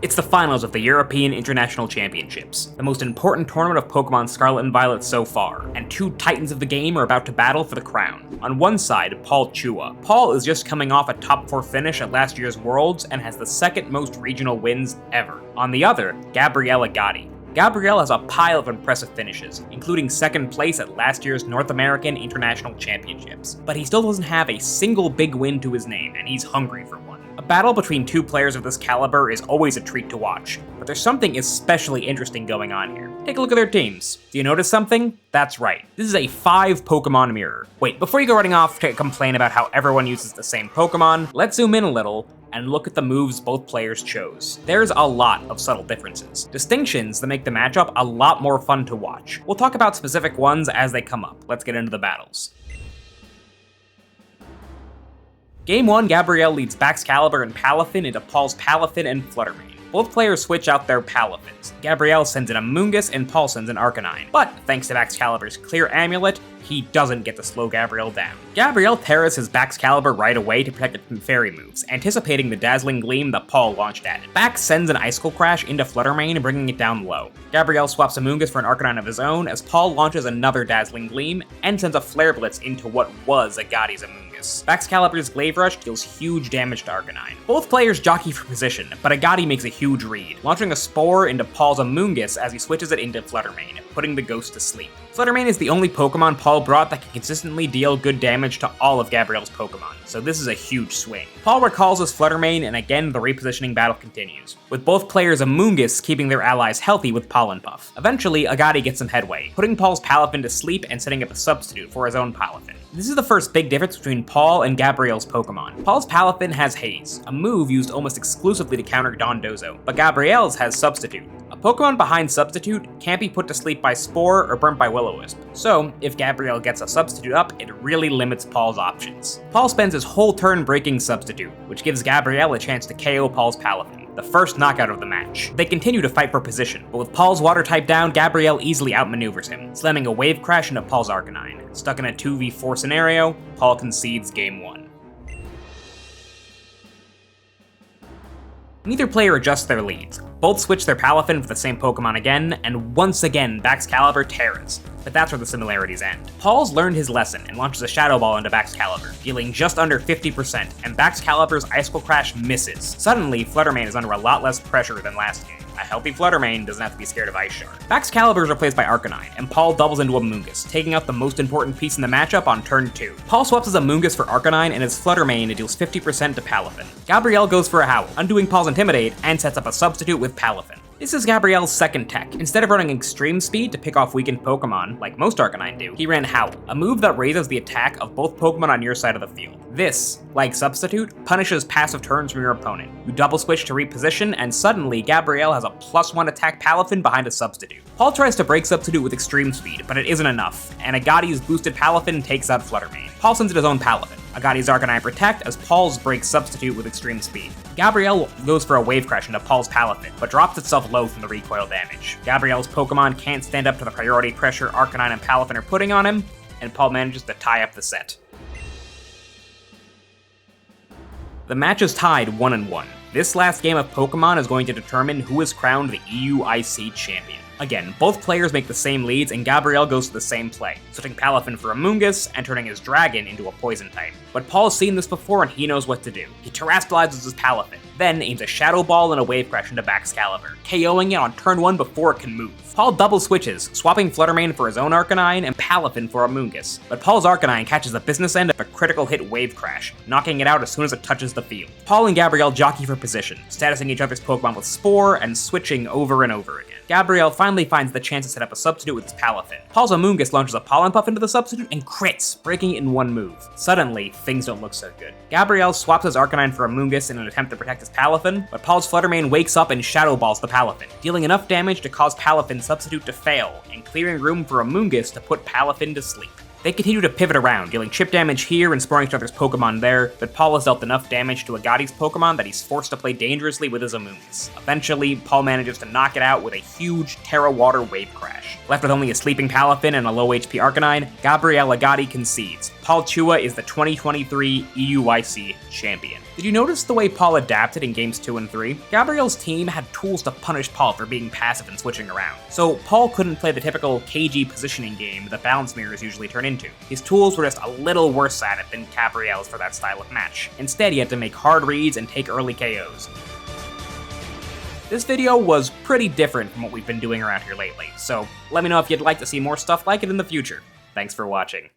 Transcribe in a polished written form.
It's the finals of the European International Championships, the most important tournament of Pokémon Scarlet and Violet so far, and two titans of the game are about to battle for the crown. On one side, Paul Chua. Paul is just coming off a top 4 finish at last year's Worlds and has the second most regional wins ever. On the other, Gabriel Agati. Gabriel has a pile of impressive finishes, including second place at last year's North American International Championships, but he still doesn't have a single big win to his name, and he's hungry for one. A battle between two players of this caliber is always a treat to watch, but there's something especially interesting going on here. Take a look at their teams. Do you notice something? That's right, this is a 5 Pokemon mirror. Wait, before you go running off to complain about how everyone uses the same Pokemon, let's zoom in a little and look at the moves both players chose. There's a lot of subtle differences, distinctions that make the matchup a lot more fun to watch. We'll talk about specific ones as they come up. Let's get into the battles. Game 1, Gabriel leads Baxcalibur and Palafin into Paul's Palafin and Fluttermane. Both players switch out their Palafins. Gabriel sends an Amoonguss and Paul sends an Arcanine, but thanks to Baxcalibur's Clear Amulet, he doesn't get to slow Gabriel down. Gabriel terras his Baxcalibur right away to protect it from fairy moves, anticipating the Dazzling Gleam that Paul launched at it. Bax sends an Icicle Crash into Fluttermane, bringing it down low. Gabriel swaps Amoonguss for an Arcanine of his own as Paul launches another Dazzling Gleam and sends a Flare Blitz into what was Agati's Amoonguss. Baxcalibur's Glaive Rush deals huge damage to Arcanine. Both players jockey for position, but Agati makes a huge read, launching a Spore into Paul's Amoonguss as he switches it into Fluttermane, putting the ghost to sleep. Fluttermane is the only Pokemon Paul brought that can consistently deal good damage to all of Gabriel's Pokemon, so this is a huge swing. Paul recalls his Fluttermane, and again the repositioning battle continues, with both players' Amoonguss keeping their allies healthy with Pollen Puff. Eventually, Agati gets some headway, putting Paul's Palafin to sleep and setting up a substitute for his own Palafin. This is the first big difference between Paul and Gabriel's Pokemon. Paul's Palafin has Haze, a move used almost exclusively to counter Dondozo, but Gabriel's has Substitute. A Pokemon behind Substitute can't be put to sleep by Spore or burnt by Will-O-Wisp, so if Gabriel gets a Substitute up, it really limits Paul's options. Paul spends his whole turn breaking Substitute, which gives Gabriel a chance to KO Paul's Palafin, the first knockout of the match. They continue to fight for position, but with Paul's Water type down, Gabriel easily outmaneuvers him, slamming a Wave Crash into Paul's Arcanine. Stuck in a 2v4 scenario, Paul concedes game 1. Neither player adjusts their leads. Both switch their Palafin for the same Pokemon again, and once again Baxcalibur terras. But that's where the similarities end. Paul's learned his lesson and launches a Shadow Ball into Baxcalibur, dealing just under 50%, and Baxcalibur's Icicle Crash misses. Suddenly, Fluttermane is under a lot less pressure than last game. A healthy Fluttermane doesn't have to be scared of Ice Shard. Baxcalibur is replaced by Arcanine, and Paul doubles into Amoonguss, taking out the most important piece in the matchup on turn 2. Paul swaps his Amoonguss for Arcanine, and his Fluttermane deals 50% to Palafin. Gabriel goes for a Howl, undoing Paul's Intimidate, and sets up a substitute with Palafin. This is Gabriel's second tech. Instead of running Extreme Speed to pick off weakened Pokemon, like most Arcanine do, he ran Howl, a move that raises the attack of both Pokemon on your side of the field. This, like Substitute, punishes passive turns from your opponent. You double switch to reposition, and suddenly Gabriel has a +1 attack Palafin behind a Substitute. Paul tries to break Substitute with Extreme Speed, but it isn't enough, and Agati's boosted Palafin takes out Fluttermane. Paul sends it his own Palafin. Agati's Arcanine Protect as Paul's breaks Substitute with Extreme Speed. Gabriel goes for a Wave Crash into Paul's Palafin, but drops itself low from the recoil damage. Gabriel's Pokemon can't stand up to the priority pressure Arcanine and Palafin are putting on him, and Paul manages to tie up the set. The match is tied 1-1. This last game of Pokemon is going to determine who is crowned the EUIC champion. Again, both players make the same leads, and Gabriel goes to the same play, switching Palafin for Amoonguss and turning his Dragon into a Poison type. But Paul's seen this before and he knows what to do. He terastallizes his Palafin, then aims a Shadow Ball and a Wave Crash into Baxcalibur, KOing it on turn 1 before it can move. Paul double switches, swapping Fluttermane for his own Arcanine and Palafin for Amoonguss, but Paul's Arcanine catches the business end of a critical hit Wave Crash, knocking it out as soon as it touches the field. Paul and Gabriel jockey for position, statusing each other's Pokemon with Spore and switching over and over again. Gabriel finally finds the chance to set up a substitute with his Palafin. Paul's Amoonguss launches a Pollen Puff into the substitute and crits, breaking it in one move. Suddenly, things don't look so good. Gabriel swaps his Arcanine for Amoonguss in an attempt to protect his Palafin, but Paul's Fluttermane wakes up and Shadow Balls the Palafin, dealing enough damage to cause Palafin's substitute to fail, and clearing room for Amoonguss to put Palafin to sleep. They continue to pivot around, dealing chip damage here and sporing each other's Pokemon there, but Paul has dealt enough damage to Agati's Pokemon that he's forced to play dangerously with his Amoonguss. Eventually, Paul manages to knock it out with a huge Terra Water Wave Crash. Left with only a sleeping Palafin and a low HP Arcanine, Gabriel Agati concedes. Paul Chua is the 2023 EUYC champion. Did you notice the way Paul adapted in games 2 and 3? Gabriel's team had tools to punish Paul for being passive and switching around, so Paul couldn't play the typical KG positioning game that balance mirrors usually turn into. His tools were just a little worse at it than Gabriel's for that style of match. Instead, he had to make hard reads and take early KOs. This video was pretty different from what we've been doing around here lately, so let me know if you'd like to see more stuff like it in the future. Thanks for watching.